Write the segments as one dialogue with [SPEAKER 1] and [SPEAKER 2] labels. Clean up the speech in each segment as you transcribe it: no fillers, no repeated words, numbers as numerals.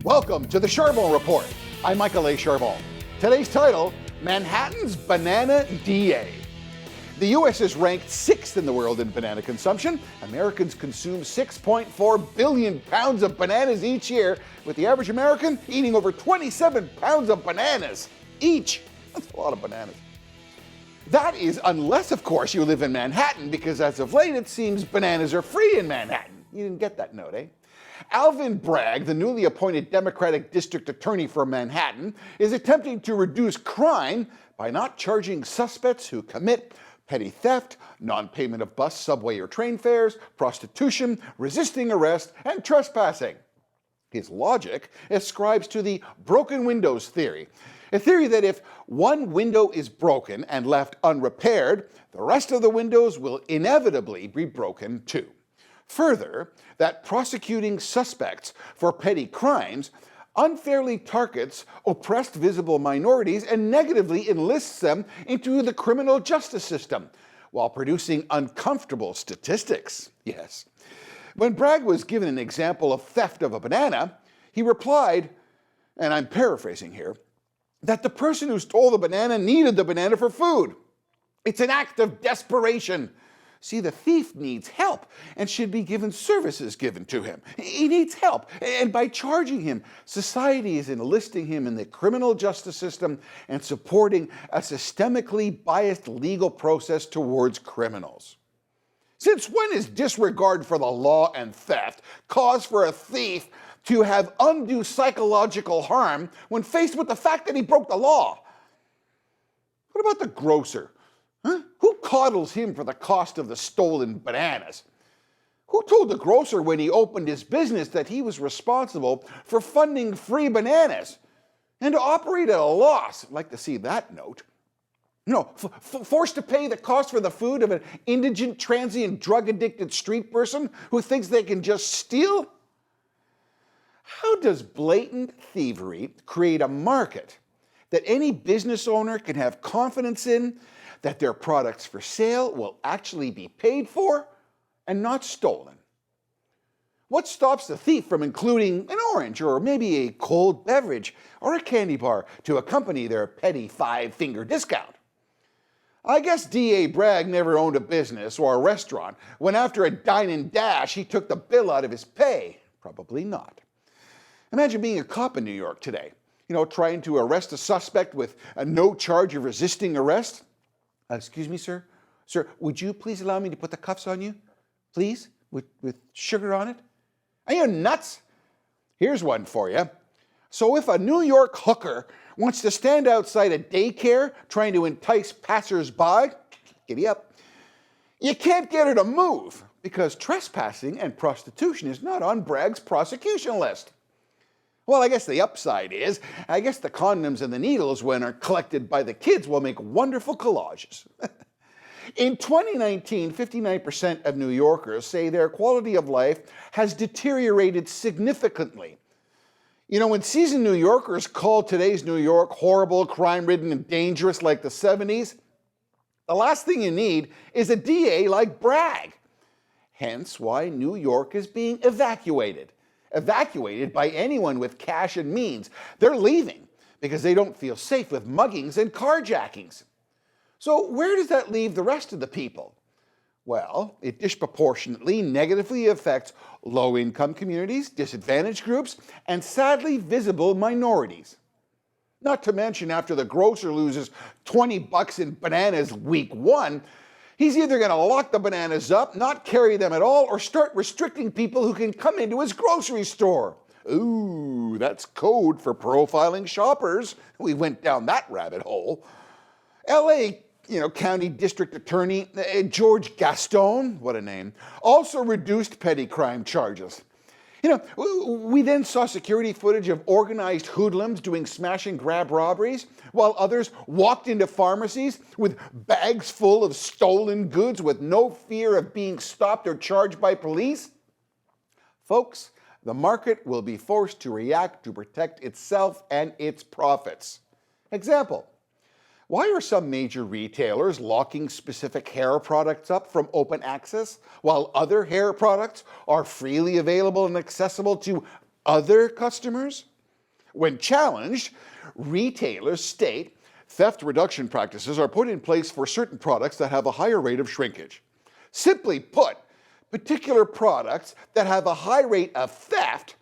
[SPEAKER 1] Welcome to the Charbon Report. I'm Michael A. Charbon. Today's title, Manhattan's Banana DA. The U.S. is ranked 6th in the world in banana consumption. Americans consume 6.4 billion pounds of bananas each year, with the average American eating over 27 pounds of bananas each. That's a lot of bananas. That is unless, of course, you live in Manhattan, because as of late it seems bananas are free in Manhattan. You didn't get that note, eh? Alvin Bragg, the newly appointed Democratic District Attorney for Manhattan, is attempting to reduce crime by not charging suspects who commit petty theft, non-payment of bus, subway, or train fares, prostitution, resisting arrest, and trespassing. His logic ascribes to the broken windows theory, a theory that if one window is broken and left unrepaired, the rest of the windows will inevitably be broken too. Further, that prosecuting suspects for petty crimes unfairly targets oppressed visible minorities and negatively enlists them into the criminal justice system, while producing uncomfortable statistics. Yes. When Bragg was given an example of theft of a banana, he replied, and I'm paraphrasing here, that the person who stole the banana needed the banana for food. It's an act of desperation. See, the thief needs help and should be given services given to him. He needs help, and by charging him, society is enlisting him in the criminal justice system and supporting a systemically biased legal process towards criminals. Since when is disregard for the law and theft cause for a thief to have undue psychological harm when faced with the fact that he broke the law? What about the grocer? Who coddles him for the cost of the stolen bananas? Who told the grocer when he opened his business that he was responsible for funding free bananas and to operate at a loss? I'd like to see that note. Forced to pay the cost for the food of an indigent, transient, drug-addicted street person who thinks they can just steal? How does blatant thievery create a market that any business owner can have confidence in, that their products for sale will actually be paid for and not stolen? What stops the thief from including an orange or maybe a cold beverage or a candy bar to accompany their petty 5-finger discount? I guess D.A. Bragg never owned a business or a restaurant when after a dine and dash he took the bill out of his pay. Probably not. Imagine being a cop in New York today, trying to arrest a suspect with no charge of resisting arrest. Excuse me, sir? Sir, would you please allow me to put the cuffs on you? Please? With sugar on it? Are you nuts? Here's one for you. So if a New York hooker wants to stand outside a daycare trying to entice passers-by, giddy up, you can't get her to move because trespassing and prostitution is not on Bragg's prosecution list. Well, I guess the upside is, the condoms and the needles, when are collected by the kids, will make wonderful collages. In 2019, 59% of New Yorkers say their quality of life has deteriorated significantly. When seasoned New Yorkers call today's New York horrible, crime-ridden, and dangerous like the 70s, the last thing you need is a DA like Bragg. Hence why New York is being evacuated by anyone with cash and means. They're leaving because they don't feel safe with muggings and carjackings. So where does that leave the rest of the people? Well, it disproportionately negatively affects low-income communities, disadvantaged groups, and sadly visible minorities. Not to mention, after the grocer loses $20 in bananas week 1, he's either going to lock the bananas up, not carry them at all, or start restricting people who can come into his grocery store. Ooh, that's code for profiling shoppers. We went down that rabbit hole. L.A. County District Attorney George Gaston, what a name, also reduced petty crime charges. We then saw security footage of organized hoodlums doing smash and grab robberies, while others walked into pharmacies with bags full of stolen goods with no fear of being stopped or charged by police. Folks, the market will be forced to react to protect itself and its profits. Example: why are some major retailers locking specific hair products up from open access, while other hair products are freely available and accessible to other customers? When challenged, retailers state theft reduction practices are put in place for certain products that have a higher rate of shrinkage. Simply put, particular products that have a high rate of theft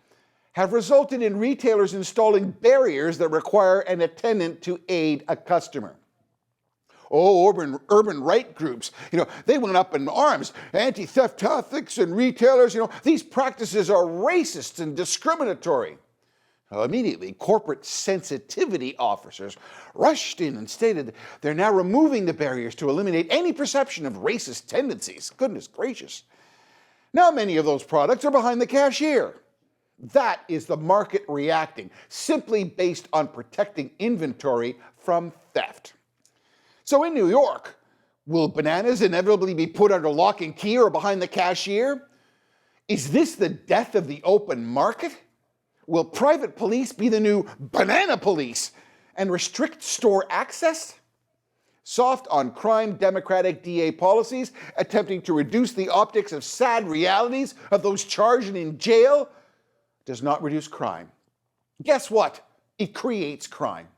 [SPEAKER 1] have resulted in retailers installing barriers that require an attendant to aid a customer. Oh, urban right groups, they went up in arms. Anti-theft ethics and retailers, these practices are racist and discriminatory. Immediately, corporate sensitivity officers rushed in and stated they're now removing the barriers to eliminate any perception of racist tendencies. Goodness gracious. Now many of those products are behind the cashier. That is the market reacting, simply based on protecting inventory from theft. So in New York, will bananas inevitably be put under lock and key or behind the cashier? Is this the death of the open market? Will private police be the new banana police and restrict store access? Soft on crime Democratic DA policies attempting to reduce the optics of sad realities of those charged in jail does not reduce crime. Guess what? It creates crime.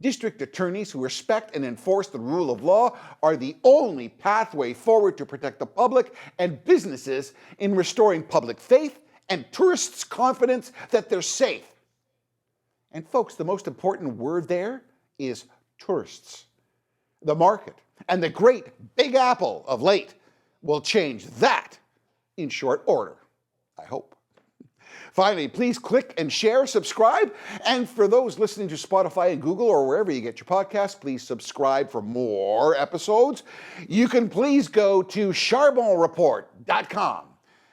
[SPEAKER 1] District attorneys who respect and enforce the rule of law are the only pathway forward to protect the public and businesses in restoring public faith and tourists' confidence that they're safe. And folks, the most important word there is tourists. The market and the great Big Apple of late will change that in short order, I hope. Finally, please click and share, subscribe, and for those listening to Spotify and Google or wherever you get your podcasts, please subscribe for more episodes. You can please go to charbonreport.com.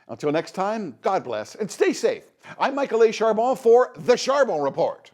[SPEAKER 1] Until next time, God bless and stay safe. I'm Michael A. Charbon for The Charbon Report.